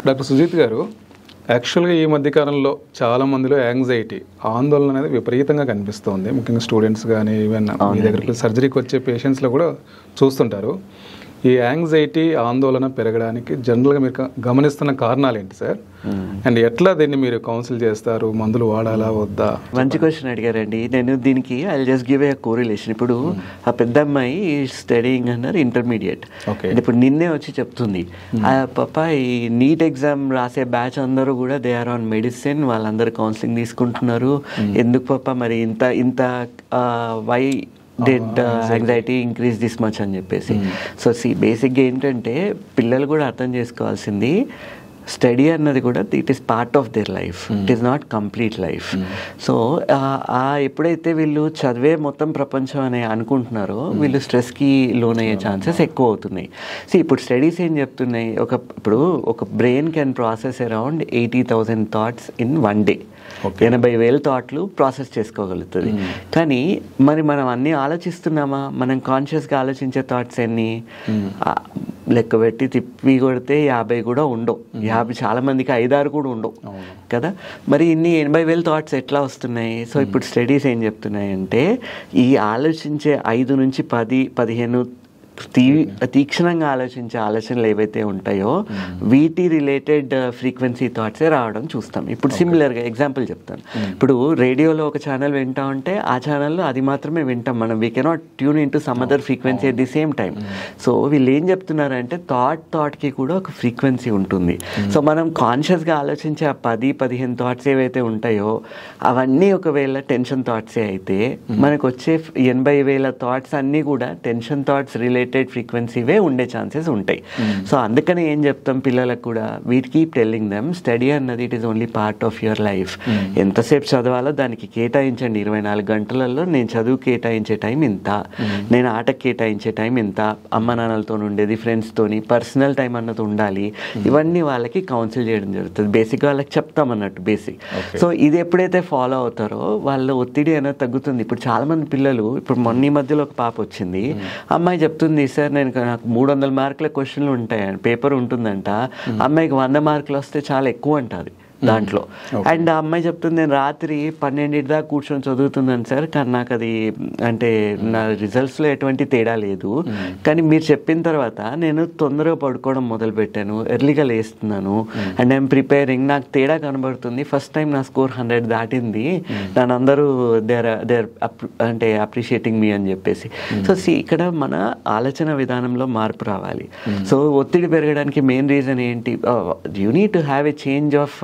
Doctor Sujith గారు, యాక్చువల్గా ఈ మధ్యకాలంలో చాలా మందిలో యాంగ్జైటీ, ఆందోళన అనేది విపరీతంగా కనిపిస్తుంది. ముఖ్యంగా స్టూడెంట్స్ కానీ ఈవెన్ మీ దగ్గరికి సర్జరీకి వచ్చే పేషెంట్స్లో కూడా చూస్తుంటారు. ఈ యాంగ్జైటీ, ఆందోళన పెరగడానికి జనరల్గా మీరు గమనిస్తున్న కారణాలు ఏంటి సార్? అండ్ ఎట్లా దీన్ని మీరు కౌన్సిల్ చేస్తారు? మందులు వాడాలా వద్దా? మంచి క్వశ్చన్ అడిగారండి. నేను దీనికి I just give a correlation. ఇప్పుడు ఆ పెద్ద అమ్మాయి స్టడీయింగ్ అన్నారు ఇంటర్మీడియట్. ఇప్పుడు నిన్నే వచ్చి చెప్తుంది, పాప ఈ నీట్ ఎగ్జామ్ రాసే బ్యాచ్ అందరూ కూడా దే ఆర్ ఆన్ మెడిసిన్, వాళ్ళందరూ కౌన్సిలింగ్ తీసుకుంటున్నారు. ఎందుకు పాప మరి ఇంత why did anxiety increase this much అని చెప్పేసి. సో బేసిక్గా ఏంటంటే పిల్లలు కూడా అర్థం చేసుకోవాల్సింది, స్టడీ అన్నది కూడా it is part of their life, it is not complete life. So ఎప్పుడైతే వీళ్ళు చదివే మొత్తం ప్రపంచం అని అనుకుంటున్నారో వీళ్ళు స్ట్రెస్కి లోన్ అయ్యే ఛాన్సెస్ ఎక్కువ అవుతున్నాయి. సో ఇప్పుడు స్టడీస్ ఏం చెప్తున్నాయి, ఇప్పుడు ఒక brain can process around 80,000 thoughts in 1 day. 80,000 థాట్లు ప్రాసెస్ చేసుకోగలుగుతుంది. కానీ మరి మనం అన్నీ ఆలోచిస్తున్నామా? మనం కాన్షియస్గా ఆలోచించే థాట్స్ ఎన్ని? లెక్క పెట్టి తిప్పి కొడితే 50 కూడా ఉండవు. 50 చాలా మందికి 5-6 కూడా ఉండవు కదా. మరి ఇన్ని 80,000 థాట్స్ ఎట్లా వస్తున్నాయి? సో ఇప్పుడు స్టడీస్ ఏం చెప్తున్నాయి అంటే, ఈ ఆలోచించే 5 నుంచి 10-15 తీక్షణంగా ఆలోచించే ఆలోచనలు ఏవైతే ఉంటాయో వీటి రిలేటెడ్ ఫ్రీక్వెన్సీ థాట్సే రావడం చూస్తాం. ఇప్పుడు సిమిలర్గా ఎగ్జాంపుల్ చెప్తాను. ఇప్పుడు రేడియోలో ఒక ఛానల్ వింటా ఉంటే ఆ ఛానల్లో అది మాత్రమే వింటాం మనం. We cannot tune in to some other frequency at the same time. So వీళ్ళు ఏం చెప్తున్నారంటే థాట్కి కూడా ఒక ఫ్రీక్వెన్సీ ఉంటుంది. సో మనం కాన్షియస్గా ఆలోచించే ఆ 10-15 థాట్స్ ఏవైతే ఉంటాయో అవన్నీ ఒకవేళ టెన్షన్ థాట్సే అయితే మనకు వచ్చే 80,000 థాట్స్ అన్నీ కూడా టెన్షన్ థాట్స్ రిలేటెడ్ ఫ్రీక్వెన్సీవే ఉండే ఛాన్సెస్ ఉంటాయి. సో అందుకని ఏం చెప్తాం పిల్లలకు కూడా, we keep telling them study అన్నది it is only part of your life. ఎంతసేపు చదవాలో దానికి కేటాయించండి. 24 గంటలలో నేను చదువు కేటాయించే టైం ఇంత, నేను ఆటకు కేటాయించే టైం ఇంత, అమ్మ నాన్నలతో ఉండేది, ఫ్రెండ్స్తోని పర్సనల్ టైం అన్నది ఉండాలి. ఇవన్నీ వాళ్ళకి కౌన్సిల్ చేయడం జరుగుతుంది. బేసిక్గా వాళ్ళకి చెప్తాం అన్నట్టు బేసిక్. సో ఇది ఎప్పుడైతే ఫాలో అవుతారో వాళ్ళ ఒత్తిడి అనేది తగ్గుతుంది. ఇప్పుడు చాలా మంది పిల్లలు, ఇప్పుడు మొన్న ఈ మధ్యలో ఒక పాప వచ్చింది, అమ్మాయి చెప్తుంది, సార్ నాకు 300 మార్కుల క్వశ్చన్లు ఉంటాయని పేపర్ ఉంటుందంట, అమ్మాయికి 100 మార్కులు వస్తే చాలా ఎక్కువ అంటది దాంట్లో. అండ్ ఆ అమ్మాయి చెప్తుంది, నేను రాత్రి 12 దాకా కూర్చొని చదువుతున్నాను సార్, కానీ నాకు అది అంటే నా రిజల్ట్స్లో ఎటువంటి తేడా లేదు, కానీ మీరు చెప్పిన తర్వాత నేను తొందరగా పడుకోవడం మొదలుపెట్టాను, ఎర్లీగా లేస్తున్నాను, అండ్ ఐఎమ్ ప్రిపేరింగ్, నాకు తేడా కనబడుతుంది, ఫస్ట్ టైం నా స్కోర్ 100 దాటింది, నన్ను అందరూ దే ఆర్ అంటే అప్రిషియేటింగ్ మీ అని చెప్పేసి. సో ఇక్కడ మన ఆలోచన విధానంలో మార్పు రావాలి. సో ఒత్తిడి పెరగడానికి మెయిన్ రీజన్ ఏంటి? You need to have a change of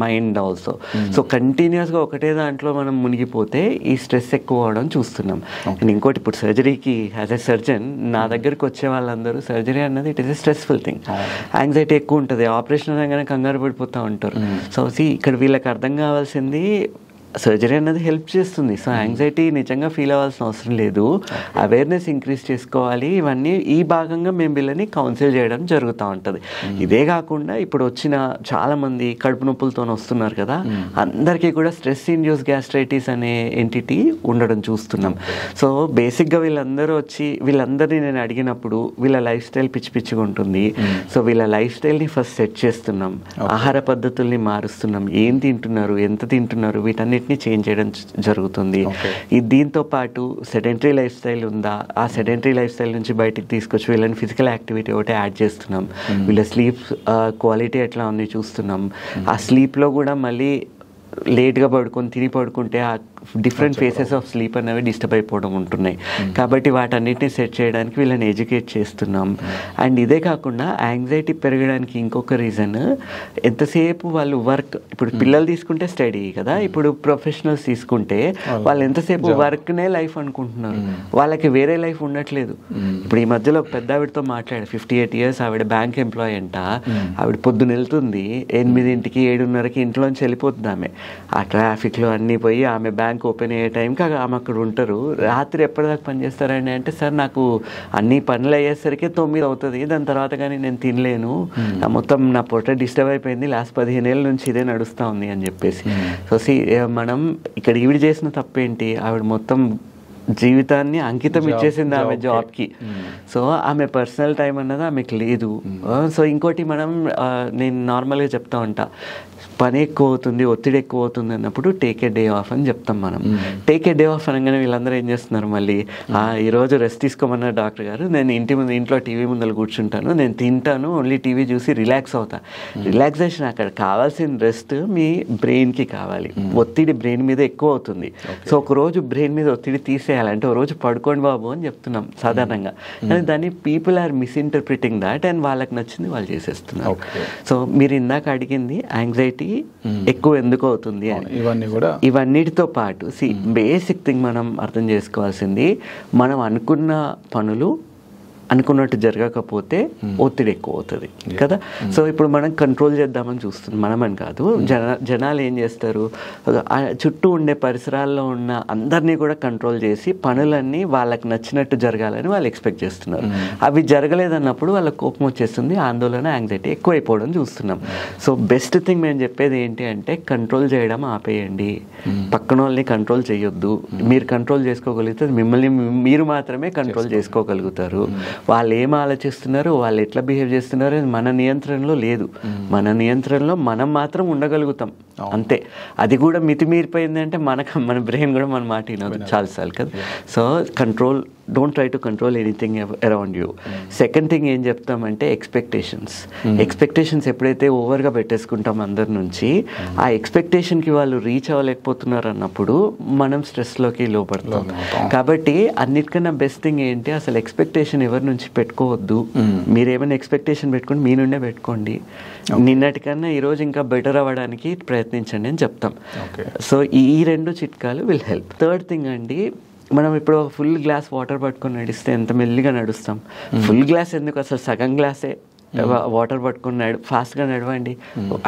mind also. So కంటిన్యూస్గా ఒకటే దాంట్లో మనం మునిగిపోతే ఈ స్ట్రెస్ ఎక్కువ అవడం చూస్తున్నాం. అండ్ ఇంకోటి, ఇప్పుడు సర్జరీకి యాజ్ ఎ సర్జన్ నా దగ్గరికి వచ్చే వాళ్ళందరూ సర్జరీ అన్నది it is a stressful thing. Anxiety ఎక్కువ ఉంటుంది, ఆపరేషన్ అనగానే కంగారు పడిపోతూ ఉంటారు. సో ఇక్కడ వీళ్ళకి అర్థం కావాల్సింది, సర్జరీ అన్నది హెల్ప్ చేస్తుంది. సో యాంగ్జైటీ నిజంగా ఫీల్ అవ్వాల్సిన అవసరం లేదు, అవేర్నెస్ ఇంక్రీజ్ చేసుకోవాలి. ఇవన్నీ ఈ భాగంగా మేము వీళ్ళని కౌన్సిల్ చేయడం జరుగుతూ ఉంటుంది. ఇదే కాకుండా ఇప్పుడు వచ్చిన చాలామంది కడుపు నొప్పులతో వస్తున్నారు కదా, అందరికీ కూడా స్ట్రెస్ ఇండ్యూస్ గ్యాస్ట్రైటిస్ అనే ఎంటిటీ ఉండడం చూస్తున్నాం. సో బేసిక్గా వీళ్ళందరినీ నేను అడిగినప్పుడు వీళ్ళ లైఫ్ స్టైల్ పిచ్చిగా ఉంటుంది. సో వీళ్ళ లైఫ్ స్టైల్ని ఫస్ట్ సెట్ చేస్తున్నాం, ఆహార పద్ధతుల్ని మారుస్తున్నాం, ఏం తింటున్నారు, ఎంత తింటున్నారు, వీటన్ని చేంజ్ చేయడం జరుగుతుంది. దీంతో పాటు సెడెంటరీ లైఫ్ స్టైల్ ఉందా, ఆ సెడెంటరీ లైఫ్ స్టైల్ నుంచి బయటికి తీసుకొచ్చి వీళ్ళని ఫిజికల్ యాక్టివిటీ ఒకటి యాడ్ చేస్తున్నాం. వీళ్ళ స్లీప్ క్వాలిటీ ఎట్లా ఉంది చూస్తున్నాం. ఆ స్లీప్లో కూడా మళ్ళీ లేట్గా తిని పడుకుంటే ఆ డిఫరెంట్ ఫేసెస్ ఆఫ్ స్లీప్ అనేవి డిస్టర్బ్ అయిపోవడం ఉంటున్నాయి. కాబట్టి వాటన్నిటిని సెట్ చేయడానికి వీళ్ళని ఎడ్యుకేట్ చేస్తున్నాం. అండ్ ఇదే కాకుండా యాంగ్జైటీ పెరగడానికి ఇంకొక రీజన్, ఎంతసేపు వాళ్ళు వర్క్, ఇప్పుడు పిల్లలు తీసుకుంటే స్టడీ కదా, ఇప్పుడు ప్రొఫెషనల్స్ తీసుకుంటే వాళ్ళు ఎంతసేపు వర్క్నే లైఫ్ అనుకుంటున్నారు, వాళ్ళకి వేరే లైఫ్ ఉండట్లేదు. ఇప్పుడు ఈ మధ్యలో ఒక పెద్ద ఆవిడతో మాట్లాడారు, 58 years, ఆవిడ బ్యాంక్ ఎంప్లాయీ అంట. ఆవిడ పొద్దున వెళ్తుంది, 8కి 7:30కి ఇంట్లోంచి వెళ్ళిపోతుంది ఆమె. ఆ ట్రాఫిక్లో అన్నీ పోయి ఆమె బ్యాంక్ ఓపెన్ అయ్యే టైంకి ఆమె అక్కడ ఉంటారు. రాత్రి ఎప్పటిదాకా పని చేస్తారండి అంటే, సార్ నాకు అన్ని పనులు అయ్యేసరికి 9 అవుతుంది, దాని తర్వాత కానీ నేను తినలేను, మొత్తం నా పొట్ట డిస్టర్బ్ అయిపోయింది, లాస్ట్ 15 ఏళ్ళ నుంచి ఇదే నడుస్తూ ఉంది అని చెప్పేసి. సో మనం ఇక్కడ ఈవిడ చేసిన తప్పేంటి, ఆవిడ మొత్తం జీవితాన్ని అంకితం ఇచ్చేసింది ఆమె జాబ్కి. సో ఆమె పర్సనల్ టైం అన్నది ఆమెకు లేదు. సో ఇంకోటి నేను నార్మల్గా చెప్తా ఉంటా, పని ఎక్కువ అవుతుంది, ఒత్తిడి ఎక్కువ అవుతుంది అన్నప్పుడు టేక్ ఏ డే ఆఫ్ అని చెప్తాం మనం. టేక్ ఏ డే ఆఫ్ అనగానే వీళ్ళందరూ ఏం చేస్తున్నారు, మళ్ళీ ఈరోజు రెస్ట్ తీసుకోమన్నారు డాక్టర్ గారు, నేను ఇంట్లో టీవీ ముందర కూర్చుంటాను, నేను తింటాను, ఓన్లీ టీవీ చూసి రిలాక్స్ అవుతా. రిలాక్సేషన్ అక్కడ కావాల్సిన రెస్ట్ మీ బ్రెయిన్కి కావాలి. ఒత్తిడి బ్రెయిన్ మీద ఎక్కువ అవుతుంది. సో ఒక రోజు బ్రెయిన్ మీద ఒత్తిడి తీసేయాలంటే ఒక రోజు పడుకోండి బాబు అని చెప్తున్నాం సాధారణంగా. కానీ దాన్ని పీపుల్ ఆర్ మిస్ఇంటర్ప్రిటింగ్ దాట్ అండ్ వాళ్ళకి నచ్చింది వాళ్ళు చేసేస్తున్నారు. సో మీరు ఇందాక అడిగింది యాంగ్జైటీ ఎక్కువ ఎందుకు అవుతుంది అని, ఇవన్నిటితో పాటు బేసిక్ థింగ్ మనం అర్థం చేసుకోవాల్సింది, మనం అనుకున్న పనులు అనుకున్నట్టు జరగకపోతే ఒత్తిడి ఎక్కువ అవుతుంది కదా. సో ఇప్పుడు మనం కంట్రోల్ చేద్దామని చూస్తున్నాం, మనమని కాదు, జనాలు ఏం చేస్తారు, చుట్టూ ఉండే పరిసరాల్లో ఉన్న అందరినీ కూడా కంట్రోల్ చేసి పనులన్నీ వాళ్ళకి నచ్చినట్టు జరగాలని వాళ్ళు ఎక్స్పెక్ట్ చేస్తున్నారు. అవి జరగలేదన్నప్పుడు వాళ్ళకి కోపం వచ్చేస్తుంది, ఆందోళన, యాంగ్జైటీ ఎక్కువైపోవడం చూస్తున్నాం. సో బెస్ట్ థింగ్ మేము చెప్పేది ఏంటి అంటే కంట్రోల్ చేయడం ఆపేయండి, పక్కన వాళ్ళని కంట్రోల్ చేయొద్దు. మీరు కంట్రోల్ చేసుకోగలిగితే మిమ్మల్ని మీరు మాత్రమే కంట్రోల్ చేసుకోగలుగుతారు. వాళ్ళు ఏం ఆలోచిస్తున్నారు, వాళ్ళు ఎట్లా బిహేవ్ చేస్తున్నారు మన నియంత్రణలో లేదు. మన నియంత్రణలో మనం మాత్రం ఉండగలుగుతాం అంతే. అది కూడా మితిమీరిపోయింది అంటే మన బ్రెయిన్ కూడా మన మాట వినదు చాలాసార్లు కదా. So don't try to control anything around you. Second thing ఏం చెప్తామంటే ఎక్స్పెక్టేషన్స్ ఎప్పుడైతే ఓవర్గా పెట్టేసుకుంటాం అందరి నుంచి, ఆ ఎక్స్పెక్టేషన్కి వాళ్ళు రీచ్ అవ్వలేకపోతున్నారు అన్నప్పుడు మనం స్ట్రెస్లోకి లోపడతాం. కాబట్టి అన్నిటికన్నా బెస్ట్ థింగ్ ఏంటి, అసలు ఎక్స్పెక్టేషన్ ఎవరి నుంచి పెట్టుకోవద్దు. మీరేమైనా ఎక్స్పెక్టేషన్ పెట్టుకోండి, మీ నుండే పెట్టుకోండి. నిన్నటికన్నా ఈరోజు ఇంకా బెటర్ అవ్వడానికి ప్రయత్నించండి అని చెప్తాం. సో ఈ 2 చిట్కాలు విల్ హెల్ప్. థర్డ్ థింగ్ అండి, మనం ఇప్పుడు ఫుల్ గ్లాస్ వాటర్ పట్టుకొని నడిస్తే ఎంత మెల్లిగా నడుస్తాం. ఫుల్ గ్లాస్ ఎందుకు, అసలు సగం గ్లాసే వాటర్ పట్టుకొని ఫాస్ట్గా నడవండి,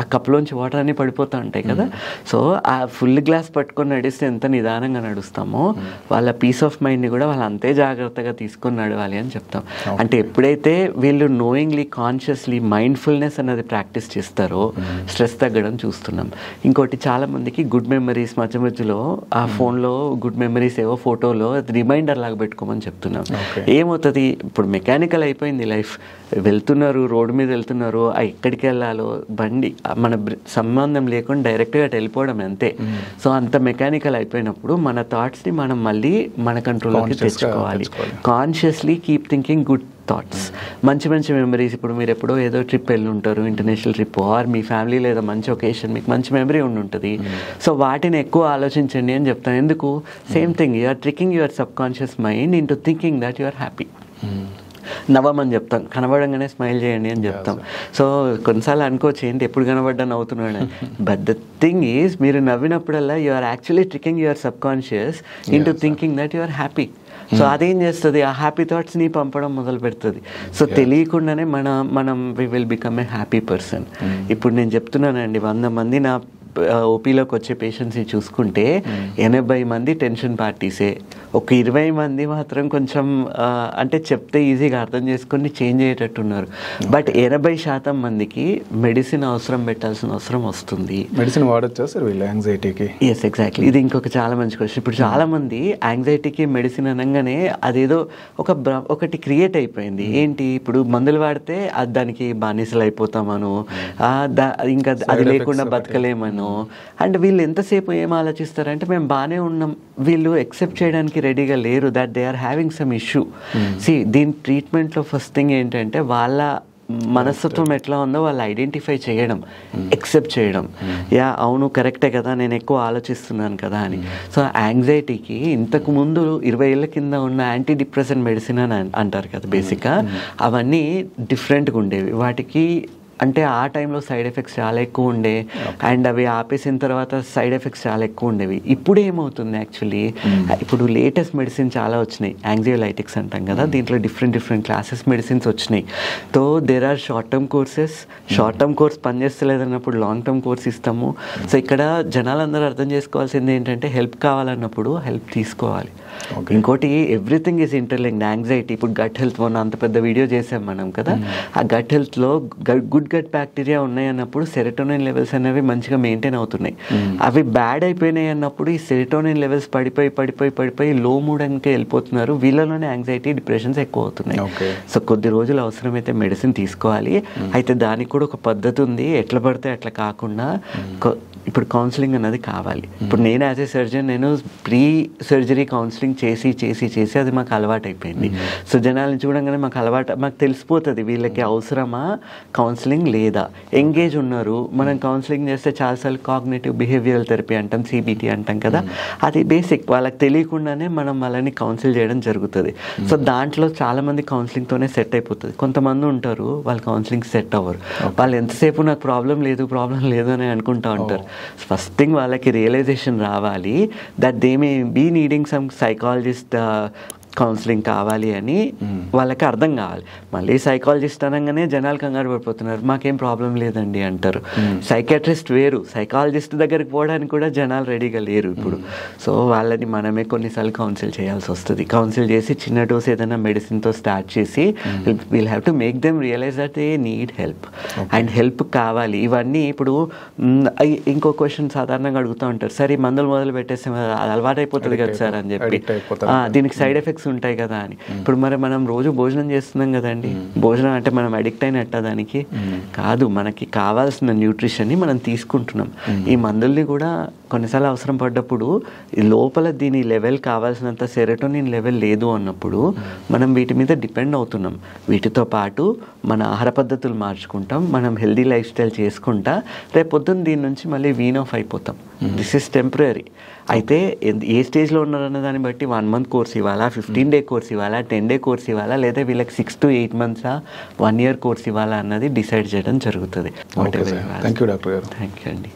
ఆ కప్లోంచి వాటర్ అన్నీ పడిపోతూ ఉంటాయి కదా. సో ఆ ఫుల్ గ్లాస్ పట్టుకొని నడిస్తే ఎంత నిదానంగా నడుస్తామో వాళ్ళ పీస్ ఆఫ్ మైండ్ని కూడా వాళ్ళు అంతే జాగ్రత్తగా తీసుకొని నడవాలి అని చెప్తాం. అంటే ఎప్పుడైతే వీళ్ళు నోయింగ్లీ, కాన్షియస్లీ మైండ్ఫుల్నెస్ అన్నది ప్రాక్టీస్ చేస్తారో స్ట్రెస్ తగ్గడం చూస్తున్నాం. ఇంకోటి, చాలామందికి గుడ్ మెమరీస్ మధ్యలో ఆ ఫోన్లో గుడ్ మెమరీస్ ఏవో ఫోటోలో రిమైండర్ లాగా పెట్టుకోమని చెప్తున్నాం. ఏమవుతుంది, ఇప్పుడు మెకానికల్ అయిపోయింది లైఫ్, వెళ్తున్నారు రోడ్డు మీద వెళ్తున్నారు, ఎక్కడికి వెళ్ళాలో బండి మన సంబంధం లేకుండా డైరెక్ట్గా అటు వెళ్ళిపోవడం అంతే. సో అంత మెకానికల్ అయిపోయినప్పుడు మన థాట్స్ని మనం మళ్ళీ మన కంట్రోల్లోకి తెచ్చుకోవాలి. Consciously keep thinking good thoughts, మంచి మెమరీస్. ఇప్పుడు మీరు ఎప్పుడో ఏదో ట్రిప్ వెళ్ళి ఉంటారు, ఇంటర్నేషనల్ ట్రిప్, ఆర్ మీ ఫ్యామిలీ లేదా మంచి ఒకేషన్, మీకు మంచి మెమరీ ఉంటుంది. సో వాటిని ఎక్కువ ఆలోచించండి అని చెప్తాను. ఎందుకు, same thing, you are tricking your subconscious mind into thinking that you are happy. నవ్వమని చెప్తాం, కనబడంగానే స్మైల్ చేయండి అని చెప్తాం. సో కొన్నిసార్లు అనుకోవచ్చు ఏంటి ఎప్పుడు కనబడ్డా నవ్వుతున్నాడు, బట్ ద థింగ్ ఈజ్ మీరు నవ్వినప్పుడల్లా you are actually tricking your subconscious into thinking that you are happy. So అదేం చేస్తుంది, ఆ హ్యాపీ థాట్స్ని పంపడం మొదలు పెడుతుంది. సో తెలియకుండానే మనం we will become a happy person. ఇప్పుడు నేను చెప్తున్నానండి, 100 మంది నా ఓపీలోకి వచ్చే పేషెంట్స్ని చూసుకుంటే 80 మంది టెన్షన్ పార్టీసే, ఒక 20 మంది మాత్రం కొంచెం అంటే చెప్తే ఈజీగా అర్థం చేసుకొని చేంజ్ అయ్యేటట్టున్నారు. బట్ 80% మందికి మెడిసిన్ అవసరం పెట్టాల్సిన అవసరం వస్తుంది. మెడిసిన్ వాడచ్చా సార్ వీళ్ళు యాంగ్జైటీకి? Yes, exactly. ఇది ఇంకొక చాలా మంచి క్వశ్చన్. ఇప్పుడు చాలామంది యాంగ్జైటీకి మెడిసిన్ అనగానే అదేదో ఒకటి క్రియేట్ అయిపోయింది. ఏంటి, ఇప్పుడు మందులు వాడితే దానికి బానిసలు అయిపోతామను, ఇంకా అది లేకుండా బతకలేమను. అండ్ వీళ్ళు ఎంతసేపు ఏం ఆలోచిస్తారంటే మేము బాగానే ఉన్నాం, వీళ్ళు ఎక్సెప్ట్ చేయడానికి రెడీగా లేరు that they are having some issue. దీని ట్రీట్మెంట్లో ఫస్ట్ థింగ్ ఏంటంటే వాళ్ళ మనస్తత్వం ఎట్లా ఉందో వాళ్ళు ఐడెంటిఫై చేయడం, ఎక్సెప్ట్ చేయడం, యా అవును కరెక్టే కదా, నేను ఎక్కువ ఆలోచిస్తున్నాను కదా అని. సో యాంగ్జైటీకి ఇంతకు ముందు 20 ఏళ్ళ కింద ఉన్న యాంటీ డిప్రెసెంట్ మెడిసిన్ అని అంటారు కదా బేసిక్గా, అవన్నీ డిఫరెంట్గా ఉండేవి. వాటికి అంటే ఆ టైంలో సైడ్ ఎఫెక్ట్స్ చాలా ఎక్కువ ఉండే, అండ్ అవి ఆపేసిన తర్వాత సైడ్ ఎఫెక్ట్స్ చాలా ఎక్కువ ఉండేవి. ఇప్పుడు ఏమవుతుంది యాక్చువల్లీ, ఇప్పుడు లేటెస్ట్ మెడిసిన్ చాలా వచ్చినాయి, యాంగ్జియోలైటిక్స్ అంటాం కదా, దీంట్లో డిఫరెంట్ క్లాసెస్ మెడిసిన్స్ వచ్చినాయి. So there are short term courses, short term course పనిచేస్తలేదన్నప్పుడు లాంగ్ టర్మ్ కోర్స్ ఇస్తాము. సో ఇక్కడ జనాలందరూ అర్థం చేసుకోవాల్సింది ఏంటంటే హెల్ప్ కావాలన్నప్పుడు హెల్ప్ తీసుకోవాలి. ఇంకోటి, ఎవ్రీథింగ్ ఈజ్ ఇంటర్లింక్డ్. యాంగ్జైటీ, ఇప్పుడు గట్ హెల్త్, మొన్న అంత పెద్ద వీడియో చేసాం మనం కదా, ఆ గట్ హెల్త్లో గుడ్ గుడ్ గట్ బ్యాక్టీరియా ఉన్నాయి అన్నప్పుడు సెరోటోనిన్ లెవెల్స్ అనేవి మంచిగా మెయింటైన్ అవుతున్నాయి. అవి బ్యాడ్ అయిపోయినాయి అన్నప్పుడు ఈ సెరోటోనిన్ లెవెల్స్ పడిపోయి లో మూడంకే వెళ్ళిపోతున్నారు. వీళ్ళలోనే యాంగ్జైటీ, డిప్రెషన్స్ ఎక్కువ అవుతున్నాయి. సో కొద్ది రోజులు అవసరమైతే మెడిసిన్ తీసుకోవాలి. అయితే దానికి కూడా ఒక పద్ధతి ఉంది. ఎట్లా పడితే అట్లా కాకుండా ఇప్పుడు కౌన్సిలింగ్ అన్నది కావాలి. ఇప్పుడు నేను యాజ్ ఏ సర్జన్ నేను ప్రీ సర్జరీ కౌన్సిలింగ్ చేసి అది మాకు అలవాటు అయిపోయింది. సో జనాలను చూడంగానే మాకు తెలిసిపోతుంది వీళ్ళకి అవసరమా కౌన్సిలింగ్ లేదా. ఎంగేజ్ ఉన్నారు, మనం కౌన్సిలింగ్ చేస్తే చాలాసార్లు కాగ్నిటివ్ బిహేవియరల్ థెరపీ అంటాం, CBT అంటాం కదా, అది బేసిక్. వాళ్ళకి తెలియకుండానే మనం వాళ్ళని కౌన్సిల్ చేయడం జరుగుతుంది. సో దాంట్లో చాలామంది కౌన్సిలింగ్తోనే సెట్ అయిపోతుంది. కొంతమంది ఉంటారు వాళ్ళు కౌన్సిలింగ్ సెట్ అవ్వరు. వాళ్ళు ఎంతసేపు నాకు ప్రాబ్లం లేదు అని అనుకుంటా ఉంటారు. ఫస్ట్ థింగ్ వాళ్ళకి రియలైజేషన్ రావాలి that they may be needing some psychologist counselling కావాలి అని వాళ్ళకి అర్థం కావాలి. మళ్ళీ సైకాలజిస్ట్ అనగానే జనాలు కంగారు పడిపోతున్నారు, మాకేం ప్రాబ్లం లేదండి అంటారు. సైకాట్రిస్ట్ వేరు, సైకాలజిస్ట్ దగ్గరికి పోవడానికి కూడా జనాలు రెడీగా లేరు ఇప్పుడు. సో వాళ్ళని మనమే కొన్నిసార్లు కౌన్సిల్ చేయాల్సి వస్తుంది. కౌన్సిల్ చేసి చిన్న డోస్ ఏదైనా మెడిసిన్తో స్టార్ట్ చేసి will have to make them realise that they need help and help కావాలి. ఇవన్నీ ఇప్పుడు ఇంకో క్వశ్చన్ సాధారణంగా అడుగుతూ ఉంటారు, సరే మందులు మొదలు పెట్టేస్తే అలవాటు అయిపోతుంది కదా సార్ అని చెప్పి, దీనికి సైడ్ ఎఫెక్ట్స్ ఉంటాయి కదా అని. ఇప్పుడు మరి మనం రోజు భోజనం చేస్తున్నాం కదండి, భోజనం అంటే మనం అడిక్ట్ అయినట్ట దానికి కాదు, మనకి కావాల్సిన న్యూట్రిషన్ని మనం తీసుకుంటున్నాం. ఈ మందుల్ని కూడా కొన్నిసార్లు అవసరం పడ్డప్పుడు లోపల దీని లెవెల్ కావాల్సినంత సెరోటోనిన్ లెవెల్ లేదు అన్నప్పుడు మనం వీటి మీద డిపెండ్ అవుతున్నాం. వీటితో పాటు మన ఆహార పద్ధతులు మార్చుకుంటాం, మనం హెల్దీ లైఫ్ స్టైల్ చేసుకుంటా రేపు పొద్దున్న దీని నుంచి మళ్ళీ వీన్ ఆఫ్ అయిపోతాం. This is temporary. అయితే ఏ స్టేజ్లో ఉన్నారన్న దాన్ని బట్టి 1 month కోర్స్ ఇవ్వాలా, 15 day కోర్స్ ఇవ్వాలా, 10 day కోర్స్ ఇవ్వాలా, లేదా వీళ్ళకి 6 to 8 months 1 year కోర్స్ ఇవ్వాలా అన్నది డిసైడ్ చేయడం జరుగుతుంది. థ్యాంక్ యూ డాక్టర్ గారు. థ్యాంక్ యూ అండి.